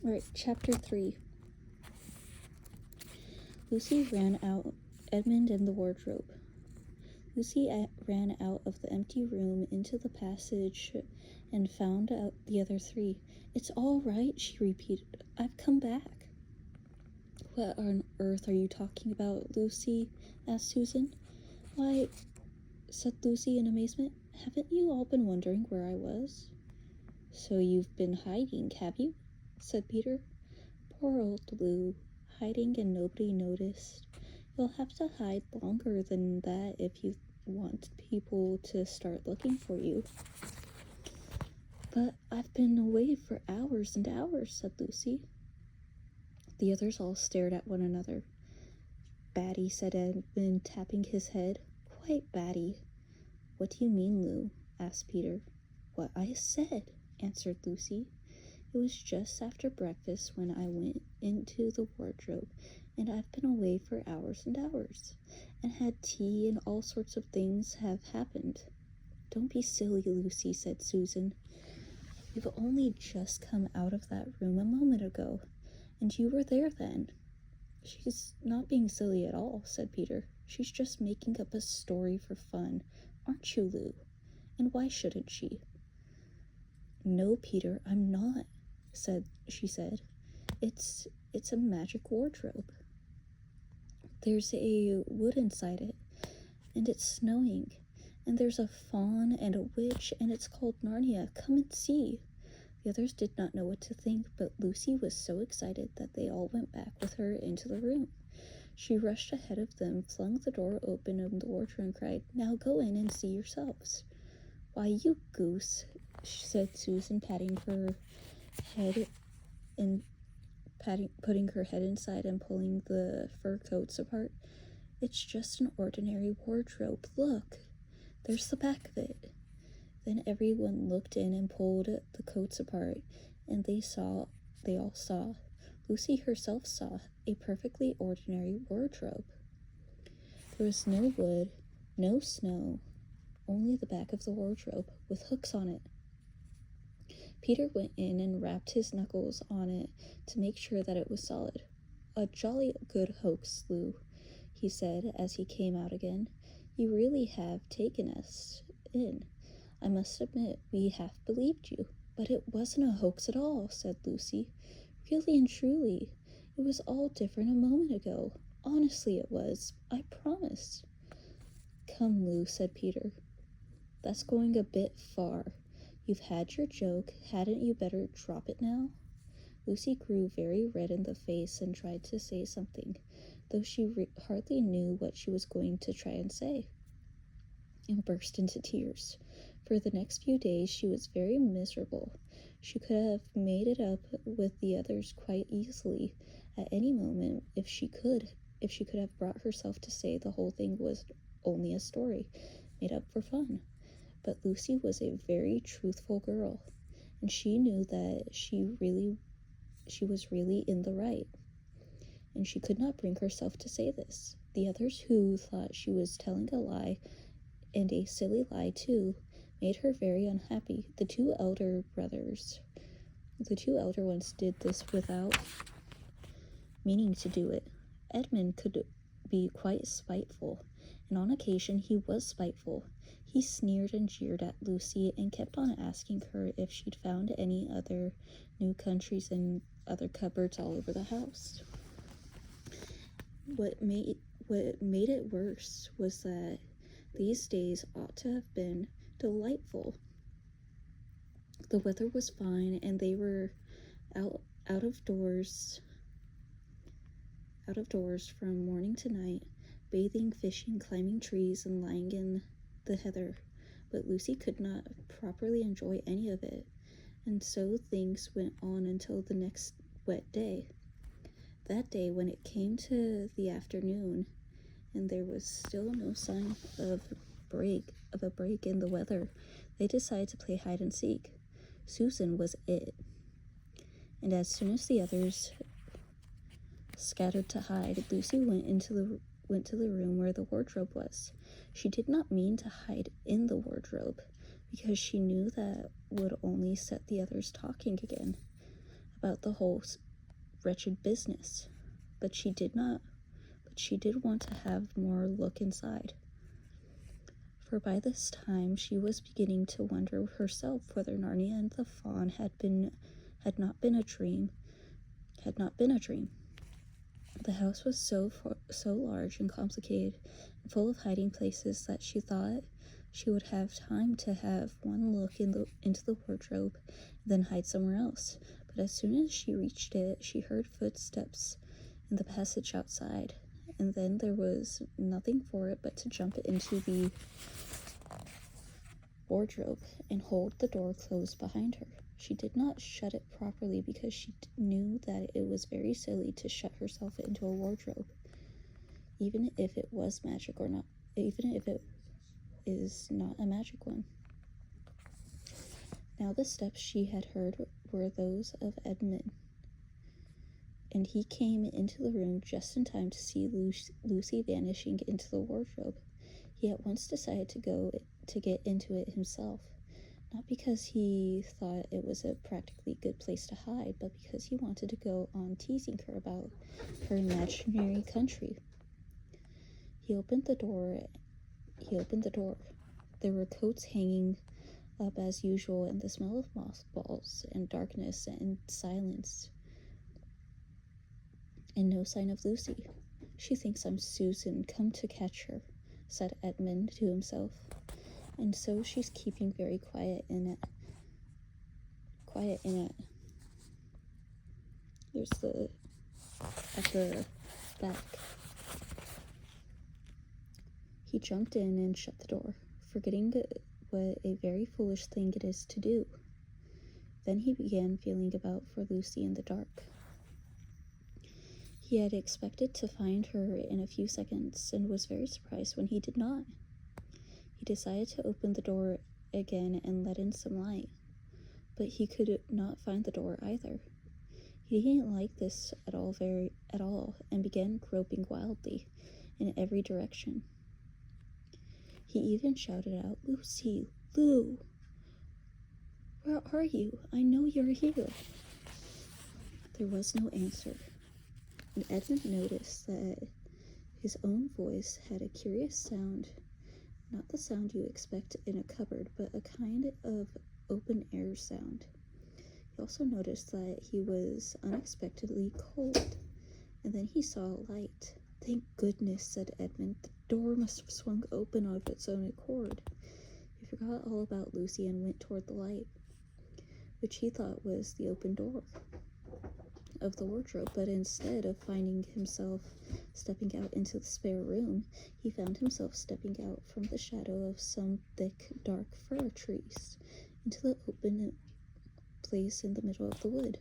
Alright, Chapter 3. Lucy ran out, Edmund and the wardrobe. Lucy ran out of the empty room into the passage and found out the other three. "It's all right," she repeated. "I've come back." "What on earth are you talking about, Lucy?" asked Susan. "Why," said Lucy in amazement, "haven't you all been wondering where I was?" "So you've been hiding, have you?" said Peter. "Poor old Lou, hiding and nobody noticed. You'll have to hide longer than that if you want people to start looking for you." "But I've been away for hours and hours," said Lucy. The others all stared at one another. "Batty," said Edmund, tapping his head. "Quite batty." "What do you mean, Lou?" asked Peter. "What I said," answered Lucy. "It was just after breakfast when I went into the wardrobe, and I've been away for hours and hours, and had tea, and all sorts of things have happened." "Don't be silly, Lucy," said Susan. "You've only just come out of that room a moment ago, and you were there then." "She's not being silly at all," said Peter. "She's just making up a story for fun. Aren't you, Lou? And why shouldn't she?" "No, Peter, I'm not," she said. It's a magic wardrobe. There's a wood inside it, and it's snowing, and there's a faun and a witch, and it's called Narnia. Come and see." The others did not know what to think, but Lucy was so excited that they all went back with her into the room. She rushed ahead of them, flung the door open of the wardrobe, and cried, "Now go in and see yourselves." "Why, you goose," said Susan, patting her head and putting her head inside and pulling the fur coats apart. "It's just an ordinary wardrobe. Look, there's the back of it." Then everyone looked in and pulled the coats apart, and they all saw, Lucy herself saw, a perfectly ordinary wardrobe. There was no wood, no snow, only the back of the wardrobe with hooks on it. Peter went in and rapped his knuckles on it to make sure that it was solid. "A jolly good hoax, Lou," he said as he came out again. "You really have taken us in. I must admit we half believed you." "But it wasn't a hoax at all," said Lucy. "Really and truly. It was all different a moment ago. Honestly it was. I promise." "Come, Lou," said Peter. "That's going a bit far. You've had your joke. Hadn't you better drop it now?" Lucy grew very red in the face and tried to say something, though she hardly knew what she was going to try and say, and burst into tears. For the next few days she was very miserable. She could have made it up with the others quite easily at any moment if she could have brought herself to say the whole thing was only a story made up for fun. But Lucy was a very truthful girl, and she knew that she was really in the right, and she could not bring herself to say this. The others, who thought she was telling a lie, and a silly lie too, made her very unhappy. The two elder ones did this without meaning to do it. Edmund could be quite spiteful, and on occasion he was spiteful. He sneered and jeered at Lucy and kept on asking her if she'd found any other new countries and other cupboards all over the house. What made it worse was that these days ought to have been delightful. The weather was fine, and they were out of doors from morning to night, bathing, fishing, climbing trees, and lying in the heather. But Lucy could not properly enjoy any of it, and so things went on until the next wet day. That day, when it came to the afternoon, and there was still no sign of a break in the weather, they decided to play hide and seek. Susan was it. And as soon as the others scattered to hide, Lucy went to the room where the wardrobe was. She did not mean to hide in the wardrobe, because she knew that would only set the others talking again about the whole wretched business, but she did want to have more look inside. For by this time she was beginning to wonder herself whether Narnia and the Fawn had not been a dream. The house was so large and complicated and full of hiding places that she thought she would have time to have one look into the wardrobe and then hide somewhere else. But as soon as she reached it, she heard footsteps in the passage outside, and then there was nothing for it but to jump into the wardrobe and hold the door closed behind her. She did not shut it properly because she knew that it was very silly to shut herself into a wardrobe, even if it was magic or not, even if it is not a magic one. Now the steps she had heard were those of Edmund, and he came into the room just in time to see Lucy vanishing into the wardrobe. He at once decided to get into it himself, not because he thought it was a practically good place to hide, but because he wanted to go on teasing her about her imaginary country. He opened the door. There were coats hanging up as usual, and the smell of mothballs and darkness and silence, and no sign of Lucy. "She thinks I'm Susan, come to catch her," said Edmund to himself. "And so she's keeping very quiet in it. There's at the back." He jumped in and shut the door, forgetting what a very foolish thing it is to do. Then he began feeling about for Lucy in the dark. He had expected to find her in a few seconds and was very surprised when he did not. He decided to open the door again and let in some light, but he could not find the door either. He didn't like this at all, and began groping wildly in every direction. He even shouted out, "Lucy, Lou, where are you? I know you're here." There was no answer, and Edmund noticed that his own voice had a curious sound, not the sound you expect in a cupboard, but a kind of open-air sound. He also noticed that he was unexpectedly cold, and then he saw a light. "Thank goodness," said Edmund. "The door must have swung open of its own accord." He forgot all about Lucy and went toward the light, which he thought was the open door of the wardrobe, but instead of finding himself stepping out into the spare room, he found himself stepping out from the shadow of some thick, dark fir trees into the open place in the middle of the wood.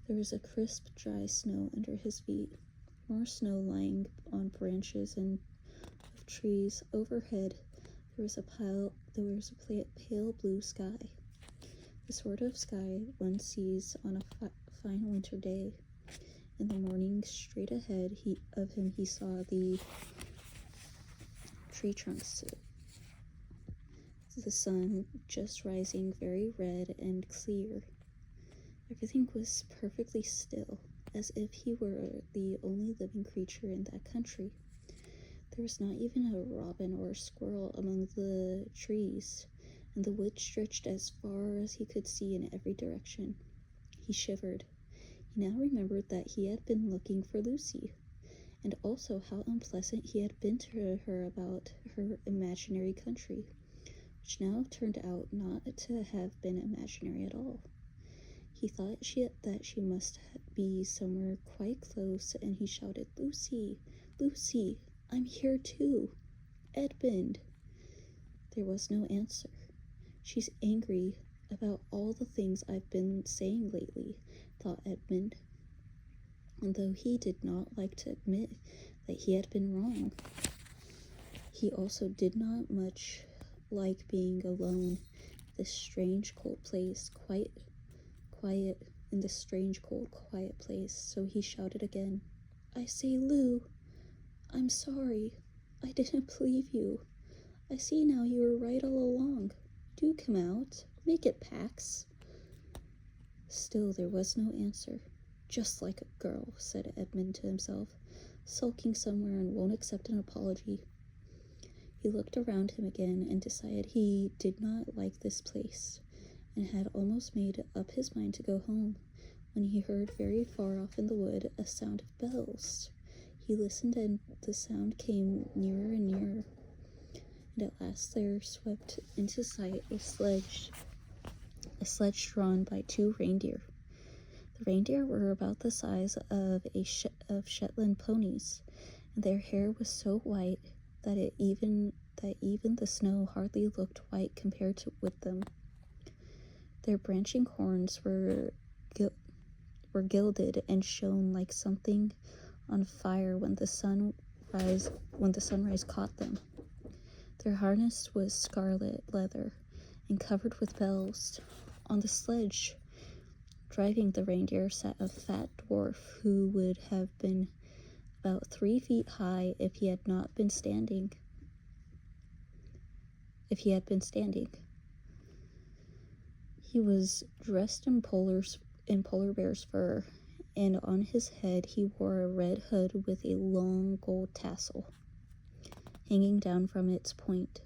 There was a crisp, dry snow under his feet, more snow lying on branches and of trees. Overhead, there was a pale blue sky, the sort of sky one sees on a fine winter day. In the morning, straight ahead of him, he saw the tree trunks, the sun just rising, very red and clear. Everything was perfectly still, as if he were the only living creature in that country. There was not even a robin or a squirrel among the trees, and the wood stretched as far as he could see in every direction. He shivered. He now remembered that he had been looking for Lucy, and also how unpleasant he had been to her about her imaginary country, which now turned out not to have been imaginary at all. He thought that she must be somewhere quite close, and he shouted, "Lucy, Lucy, I'm here too. Edmund." There was no answer. "She's angry about all the things I've been saying lately," thought Edmund, and though he did not like to admit that he had been wrong, he also did not much like being alone in this strange, cold place, quiet place, so he shouted again, "I say, Lou, I'm sorry. I didn't believe you. I see now you were right all along. Do come out. Make it, Pax." Still there was no answer. "Just like a girl," said Edmund to himself, "sulking somewhere and won't accept an apology." He looked around him again and decided he did not like this place, and had almost made up his mind to go home, when he heard very far off in the wood a sound of bells. He listened, and the sound came nearer and nearer, and at last there swept into sight a sledge drawn by 2 reindeer. The reindeer were about the size of Shetland ponies, and their hair was so white that even the snow hardly looked white compared with them. Their branching horns were gilded and shone like something on fire when the sunrise caught them. Their harness was scarlet leather and covered with bells. On the sledge, driving the reindeer, sat a fat dwarf who would have been about 3 feet high if he had been standing. He was dressed in polar bear's fur, and on his head he wore a red hood with a long gold tassel hanging down from its point.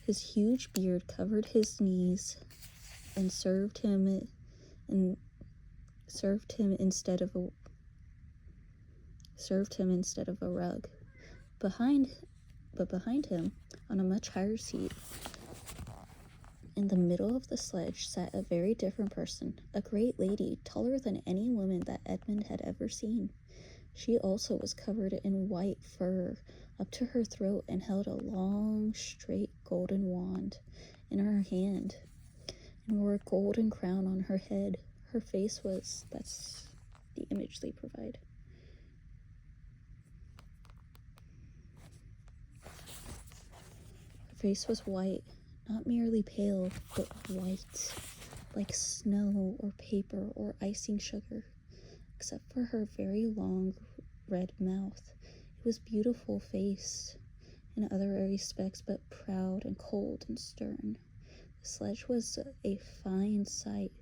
His huge beard covered his knees and served him instead of a rug. Behind him, on a much higher seat, in the middle of the sledge, sat a very different person, a great lady, taller than any woman that Edmund had ever seen. She also was covered in white fur up to her throat and held a long, straight golden wand in her hand, and wore a golden crown on her head. Her face was, that's the image they provide. Her face was white, not merely pale, but white, like snow or paper or icing sugar, except for her very long red mouth. It was a beautiful face in other respects, but proud and cold and stern. The sledge was a fine sight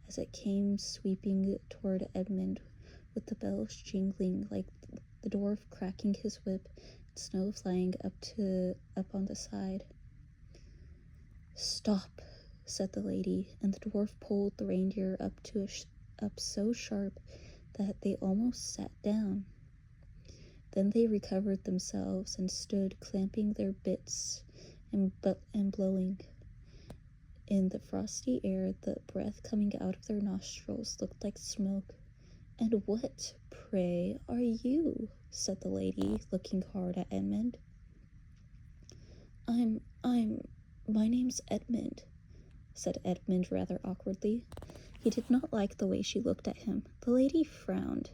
as it came sweeping toward Edmund, with the bells jingling like the dwarf cracking his whip, and snow flying up on the side. "Stop," said the lady, and the dwarf pulled the reindeer up so sharp that they almost sat down. Then they recovered themselves and stood clamping their bits and blowing. In the frosty air, the breath coming out of their nostrils looked like smoke. "And what, pray, are you?" said the lady, looking hard at Edmund. My name's Edmund," said Edmund rather awkwardly. He did not like the way she looked at him. The lady frowned.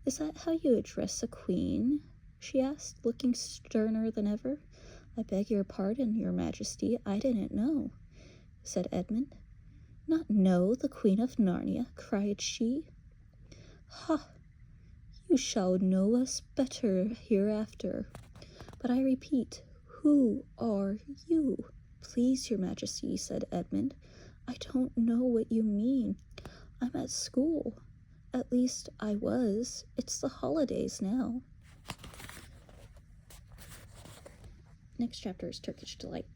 "Is that how you address a queen?" she asked, looking sterner than ever. "I beg your pardon, your majesty, I didn't know," said Edmund. "Not know the Queen of Narnia?" cried she. "Ha! You shall know us better hereafter. But I repeat, who are you?" "Please, your majesty," said Edmund, "I don't know what you mean. I'm at school. At least, I was. It's the holidays now." Next chapter is Turkish Delight.